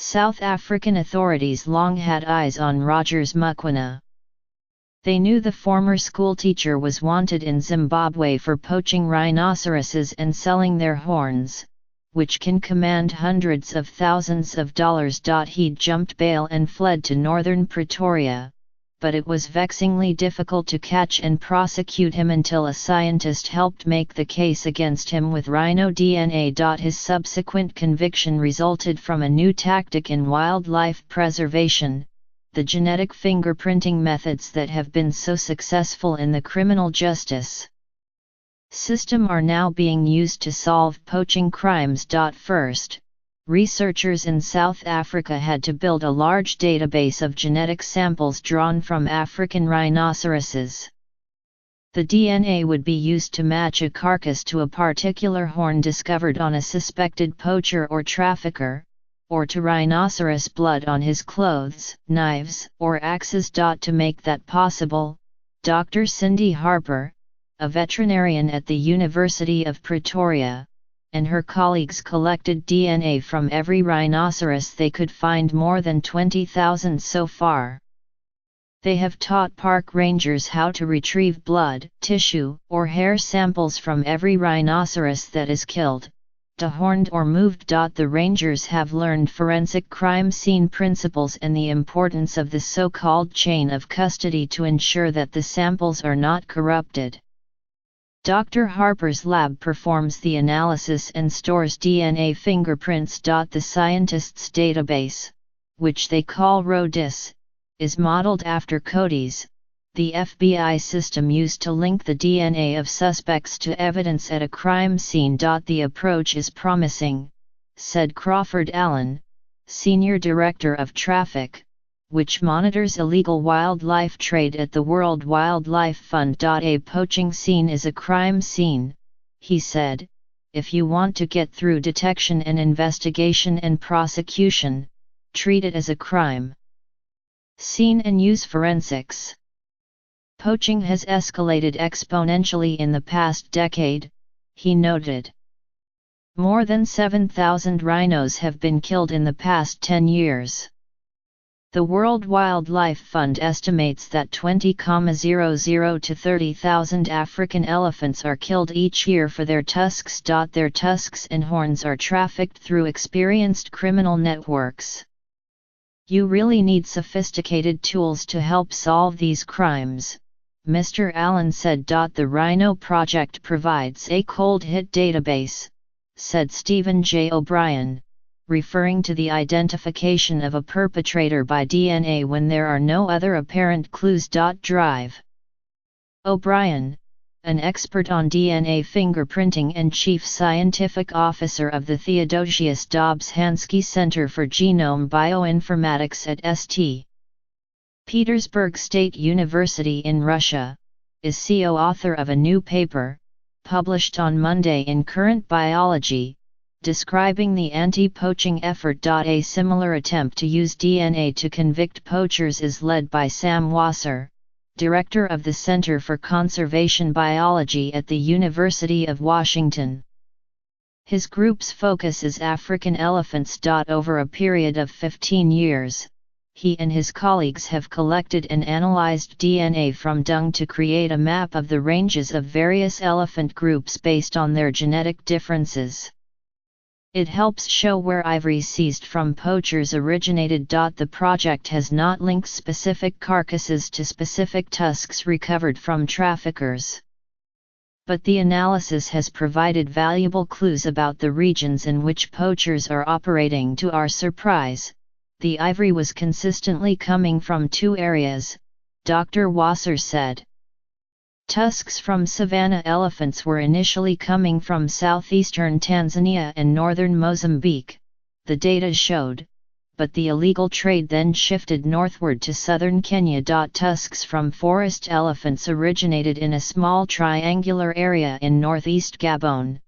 South African authorities long had eyes on Rogers Mukwena. They knew the former schoolteacher was wanted in Zimbabwe for poaching rhinoceroses and selling their horns, which can command hundreds of thousands of dollars. He'd jumped bail and fled to northern Pretoria, but it was vexingly difficult to catch and prosecute him until a scientist helped make the case against him with rhino DNA. His subsequent conviction resulted from a new tactic in wildlife preservation: the genetic fingerprinting methods that have been so successful in the criminal justice system are now being used to solve poaching crimes. First, researchers in South Africa had to build a large database of genetic samples drawn from African rhinoceroses. The DNA would be used to match a carcass to a particular horn discovered on a suspected poacher or trafficker, or to rhinoceros blood on his clothes, knives, or axes. To make that possible, Dr. Cindy Harper, a veterinarian at the University of Pretoria, and her colleagues collected DNA from every rhinoceros they could find, more than 20,000 so far. They have taught park rangers how to retrieve blood, tissue, or hair samples from every rhinoceros that is killed, dehorned or moved. The rangers have learned forensic crime scene principles and the importance of the so-called chain of custody to ensure that the samples are not corrupted. Dr. Harper's lab performs the analysis and stores DNA fingerprints. The scientists' database, which they call RODIS, is modeled after CODIS, the FBI system used to link the DNA of suspects to evidence at a crime scene. The approach is promising, said Crawford Allen, Senior Director of Traffic, which monitors illegal wildlife trade at the World Wildlife Fund. A poaching scene is a crime scene, he said. If you want to get through detection and investigation and prosecution, treat it as a crime scene and use forensics. Poaching has escalated exponentially in the past decade, he noted. More than 7,000 rhinos have been killed in the past 10 years. The World Wildlife Fund estimates that 20,000 to 30,000 African elephants are killed each year for their tusks. Their tusks and horns are trafficked through experienced criminal networks. You really need sophisticated tools to help solve these crimes, Mr. Allen said. The Rhino Project provides a cold hit database, said Stephen J. O'Brien, referring to the identification of a perpetrator by DNA when there are no other apparent clues. Drive. O'Brien, an expert on DNA fingerprinting and chief scientific officer of the Theodosius Dobbs-Hansky Center for Genome Bioinformatics at St. Petersburg State University in Russia, is co-author of a new paper, published on Monday in Current Biology, describing the anti-poaching effort. A similar attempt to use DNA to convict poachers is led by Sam Wasser, director of the Center for Conservation Biology at the University of Washington. His group's focus is African elephants. Over a period of 15 years, he and his colleagues have collected and analyzed DNA from dung to create a map of the ranges of various elephant groups based on their genetic differences. It helps show where ivory seized from poachers originated. The project has not linked specific carcasses to specific tusks recovered from traffickers. But the analysis has provided valuable clues about the regions in which poachers are operating. To our surprise, the ivory was consistently coming from two areas, Dr. Wasser said. Tusks from savanna elephants were initially coming from southeastern Tanzania and northern Mozambique, the data showed, but the illegal trade then shifted northward to southern Kenya. Tusks from forest elephants originated in a small triangular area in northeast Gabon,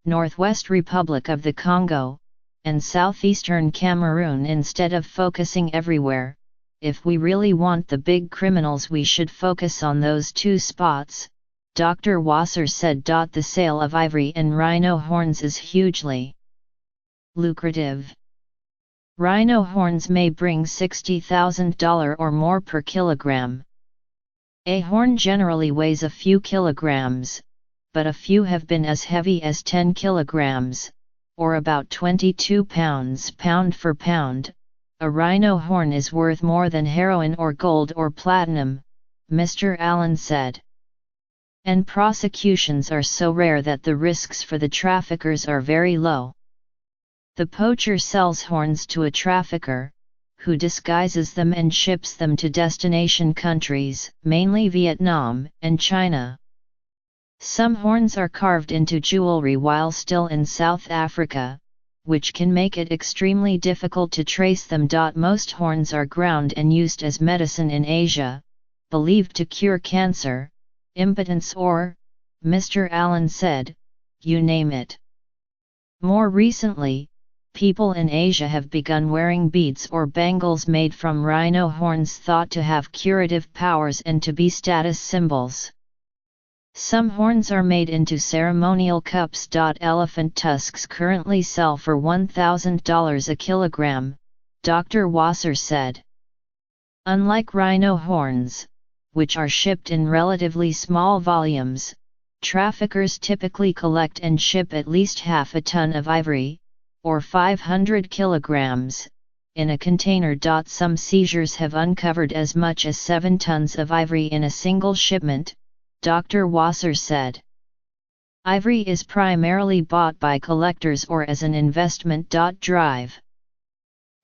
northwest Republic of the Congo, and southeastern Cameroon. Instead of focusing everywhere, if we really want the big criminals, we should focus on those two spots, Dr. Wasser said. The sale of ivory and rhino horns is hugely lucrative. Rhino horns may bring $60,000 or more per kilogram. A horn generally weighs a few kilograms, but a few have been as heavy as 10 kilograms, or about 22 pounds pound for pound. A rhino horn is worth more than heroin or gold or platinum, Mr. Allen said. And prosecutions are so rare that the risks for the traffickers are very low. The poacher sells horns to a trafficker, who disguises them and ships them to destination countries, mainly Vietnam and China. Some horns are carved into jewelry while still in South Africa, which can make it extremely difficult to trace them. Most horns are ground and used as medicine in Asia, believed to cure cancer, impotence or, Mr. Allen said, you name it. More recently, people in Asia have begun wearing beads or bangles made from rhino horns thought to have curative powers and to be status symbols. Some horns are made into ceremonial cups. Elephant tusks currently sell for $1,000 a kilogram, Dr. Wasser said. Unlike rhino horns, which are shipped in relatively small volumes, traffickers typically collect and ship at least half a ton of ivory, or 500 kilograms, in a container. Some seizures have uncovered as much as 7 tons of ivory in a single shipment, Dr. Wasser said. Ivory is primarily bought by collectors or as an investment. Drive.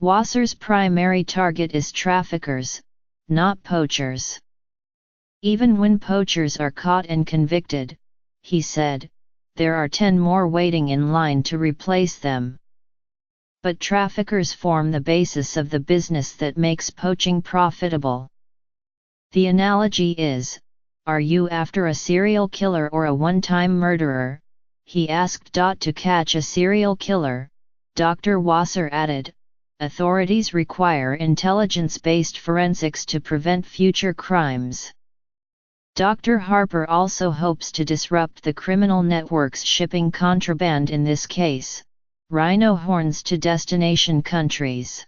Wasser's primary target is traffickers, not poachers. Even when poachers are caught and convicted, he said, there are 10 more waiting in line to replace them. But traffickers form the basis of the business that makes poaching profitable. The analogy is, are you after a serial killer or a one-time murderer? He asked. To catch a serial killer, Dr. Wasser added, authorities require intelligence-based forensics to prevent future crimes. Dr. Harper also hopes to disrupt the criminal networks shipping contraband, in this case, rhino horns, to destination countries.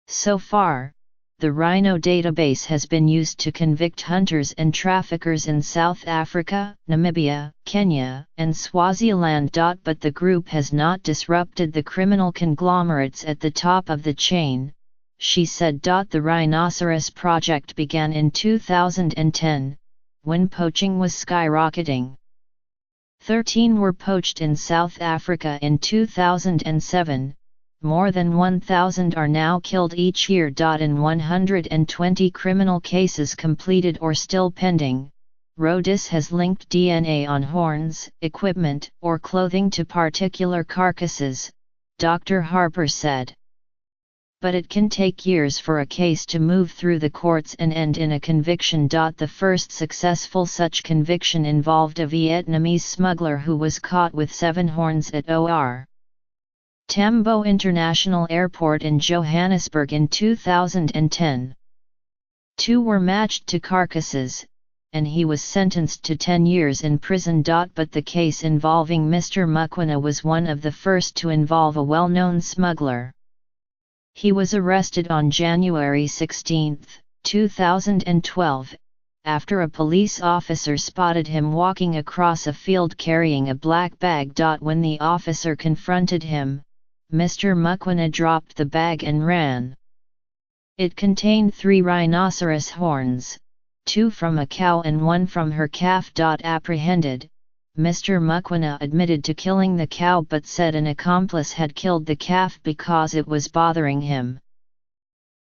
So far, the rhino database has been used to convict hunters and traffickers in South Africa, Namibia, Kenya, and Swaziland. But the group has not disrupted the criminal conglomerates at the top of the chain, she said. The Rhinoceros project began in 2010, when poaching was skyrocketing. 13 were poached in South Africa in 2007, more than 1,000 are now killed each year. In 120 criminal cases completed or still pending, Rodis has linked DNA on horns, equipment, or clothing to particular carcasses, Dr. Harper said. But it can take years for a case to move through the courts and end in a conviction. The first successful such conviction involved a Vietnamese smuggler who was caught with 7 horns at OR Tambo International Airport in Johannesburg in 2010. 2 were matched to carcasses, and he was sentenced to 10 years in prison. But the case involving Mr. Mukwena was one of the first to involve a well-known smuggler. He was arrested on January 16, 2012, after a police officer spotted him walking across a field carrying a black bag. When the officer confronted him, Mr. Mukwena dropped the bag and ran. It contained 3 rhinoceros horns, 2 from a cow and 1 from her calf. Apprehended, Mr. Mukwena admitted to killing the cow but said an accomplice had killed the calf because it was bothering him.